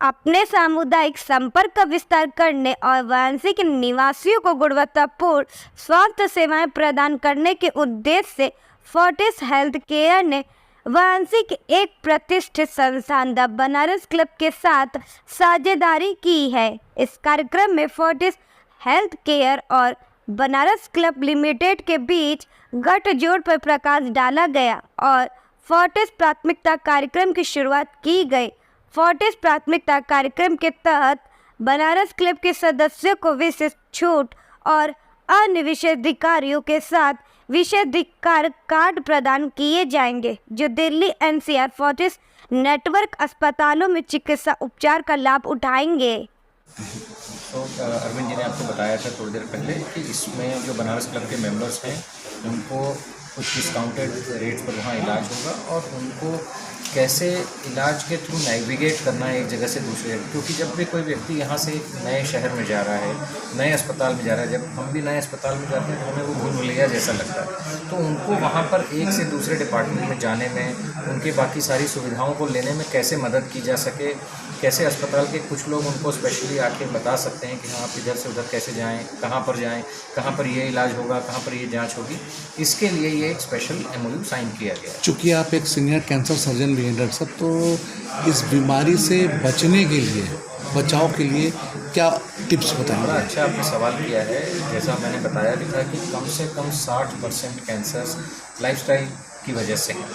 अपने सामुदायिक संपर्क का विस्तार करने और वाराणसी के निवासियों को गुणवत्तापूर्ण स्वास्थ्य सेवाएं प्रदान करने के उद्देश्य से फोर्टिस हेल्थ केयर ने वाराणसी के एक प्रतिष्ठित संस्थान द बनारस क्लब के साथ साझेदारी की है। इस कार्यक्रम में फोर्टिस हेल्थ केयर और बनारस क्लब लिमिटेड के बीच गठजोड़ पर प्रकाश डाला गया और फोर्टिस प्राथमिकता कार्यक्रम की शुरुआत की गई। फोर्टिस प्राथमिकता कार्यक्रम के तहत बनारस क्लब के सदस्यों को विशेष छूट और अन्य विशेषाधिकारियों के साथ विशेषाधिकार कार्ड प्रदान किए जाएंगे, जो दिल्ली एनसीआर फोर्टिस नेटवर्क अस्पतालों में चिकित्सा उपचार का लाभ उठाएंगे। तो अरविंद जी ने आपको बताया था थोड़ी देर पहले कि इसमें जो बनारस क्लब के मेंबर्स हैं उनको कुछ डिस्काउंटेड रेट्स पर वहाँ इलाज होगा और उनको कैसे इलाज के थ्रू नेविगेट करना है एक जगह से दूसरे जगह, क्योंकि जब भी कोई व्यक्ति यहाँ से नए शहर में जा रहा है, नए अस्पताल में जा रहा है, जब हम भी नए अस्पताल में जाते हैं तो हमें वो भूल भुलैया जैसा लगता है, तो उनको वहाँ पर एक से दूसरे डिपार्टमेंट में जाने में, उनके बाकी सारी सुविधाओं को लेने में कैसे मदद की जा सके, कैसे अस्पताल के कुछ लोग उनको स्पेशली आके बता सकते हैं कि हाँ आप इधर से उधर कैसे जाएँ, कहाँ पर ये इलाज होगा, कहाँ पर ये जाँच होगी, इसके लिए ये एक स्पेशल MOU साइन किया गया है। चूँकि आप एक सीनियर कैंसर सर्जन भी हैं डॉक्टर साहब, तो इस बीमारी से बचने के लिए, बचाव के लिए क्या टिप्स बताएंगे? बड़ा अच्छा आपने सवाल किया है। जैसा मैंने बताया भी था कि कम से कम 60% कैंसर्स लाइफस्टाइल की वजह से हैं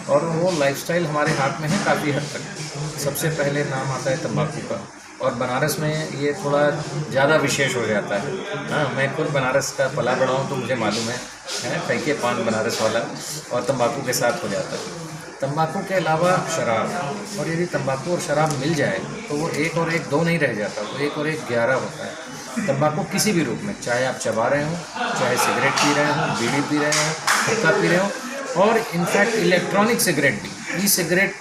और वो लाइफस्टाइल हमारे हाथ में है काफ़ी हद तक। सबसे पहले नाम आता है तंबाकू का और बनारस में ये थोड़ा ज़्यादा विशेष हो जाता है। हाँ, मैं खुद बनारस का पला बड़ा हूँ तो मुझे मालूम है फेंके पान बनारस वाला और तंबाकू के साथ हो जाता है। तंबाकू के अलावा शराब, और यदि तंबाकू और शराब मिल जाए तो वो 1 और 1 2 नहीं रह जाता, वो 1 और 1 11 होता है। तंबाकू किसी भी रूप में, चाहे आप चबा रहे हों, चाहे सिगरेट पी रहे हों, बीड़ी पी रहे हों, हुक्का पी रहे हों, और इनफैक्ट इलेक्ट्रॉनिक सिगरेट भी, ई सिगरेट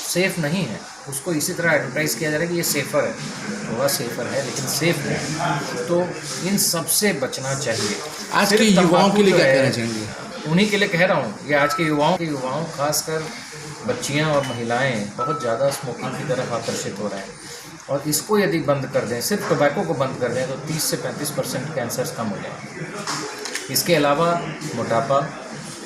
सेफ़ नहीं है, उसको इसी तरह एडवर्टाइज़ किया जा रहा है कि ये सेफ़र है, थोड़ा सेफ़र है लेकिन सेफ़ है, तो इन सब से बचना चाहिए। आज के युवाओं के लिए क्या कहना चाहेंगे? उन्हीं के लिए कह रहा हूँ, ये आज के युवाओं खासकर बच्चियाँ और महिलाएं बहुत ज़्यादा स्मोकिंग की तरफ आकर्षित हो रहे हैं और इसको यदि बंद कर दें, सिर्फ टोबैको को बंद कर दें तो 30 से 35% कैंसर्स कम हो जाएंगे। इसके अलावा मोटापा,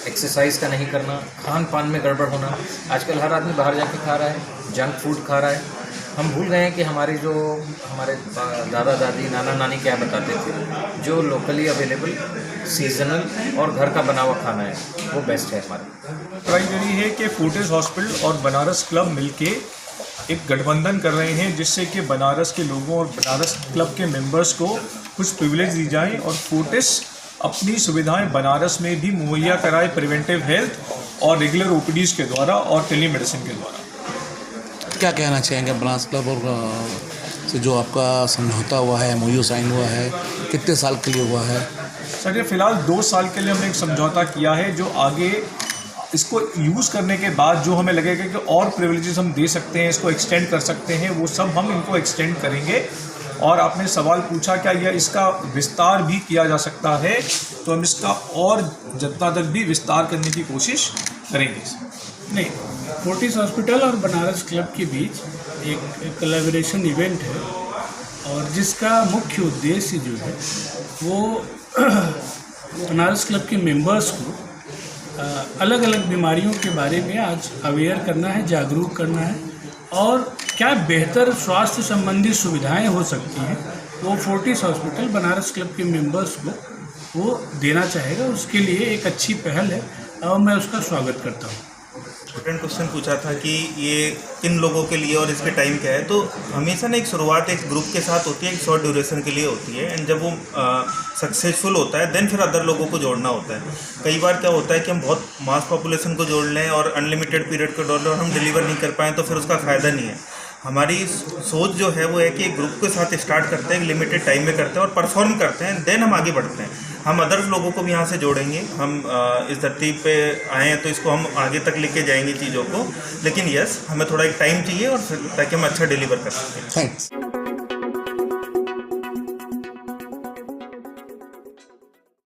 एक्सरसाइज का नहीं करना, खान पान में गड़बड़ होना, आजकल हर आदमी बाहर जाके खा रहा है, जंक फूड खा रहा है। हम भूल गए हैं कि हमारे दादा दादी नाना नानी क्या बताते थे, जो लोकली अवेलेबल सीजनल और घर का बना हुआ खाना है वो बेस्ट है हमारा। ट्राई करी है कि फोर्टिस हॉस्पिटल और बनारस क्लब मिलके एक गठबंधन कर रहे हैं जिससे कि बनारस के लोगों और बनारस क्लब के मेंबर्स को कुछ प्रिविलेज दी जाए और फोर्टिस अपनी सुविधाएं बनारस में भी मुहैया कराए, प्रिवेंटिव हेल्थ और रेगुलर OPDs के द्वारा और टेलीमेडिसिन के द्वारा। क्या कहना चाहेंगे बनारस क्लब और से जो आपका समझौता हुआ है, MOU साइन हुआ है, कितने साल के लिए हुआ है? सर ये फ़िलहाल 2 साल के लिए हमने एक समझौता किया है, जो आगे इसको यूज़ करने के बाद जो हमें लगेगा कि और प्रिविलेजेस हम दे सकते हैं, इसको एक्सटेंड कर सकते हैं, वो सब हम इनको एक्सटेंड करेंगे। और आपने सवाल पूछा क्या यह इसका विस्तार भी किया जा सकता है, तो हम इसका और जितना तक भी विस्तार करने की कोशिश करेंगे। नहीं, फोर्टिस हॉस्पिटल और बनारस क्लब के बीच एक कोलैबोरेशन इवेंट है और जिसका मुख्य उद्देश्य जो है वो बनारस क्लब के मेंबर्स को अलग अलग बीमारियों के बारे में आज अवेयर करना है, जागरूक करना है और क्या बेहतर स्वास्थ्य संबंधी सुविधाएं हो सकती हैं वो फोर्टिस हॉस्पिटल बनारस क्लब के मेंबर्स को वो देना चाहेगा। उसके लिए एक अच्छी पहल है और मैं उसका स्वागत करता हूँ। डिफरेंट क्वेश्चन पूछा था कि ये किन लोगों के लिए और इसके टाइम क्या है, तो हमेशा ना एक शुरुआत एक ग्रुप के साथ होती है, एक शॉर्ट ड्यूरेशन के लिए होती है एंड जब वो सक्सेसफुल होता है देन फिर अदर लोगों को जोड़ना होता है। कई बार क्या होता है कि हम बहुत मास पॉपुलेशन को जोड़ लें और अनलिमिटेड पीरियड को जोड़ लें और हम डिलीवर नहीं कर पाएँ तो फिर उसका फ़ायदा नहीं है। हमारी सोच जो है वो है कि एक ग्रुप के साथ स्टार्ट करते हैं, एक लिमिटेड टाइम में करते हैं और परफॉर्म करते हैं, देन हम आगे बढ़ते हैं। हम अदर्स लोगों को भी यहाँ से जोड़ेंगे। हम इस धरती पे आए हैं तो इसको हम आगे तक लेके जाएंगे चीज़ों को, लेकिन यस हमें थोड़ा एक टाइम चाहिए और ताकि हम अच्छा डिलीवर कर सकें। थैंक्स।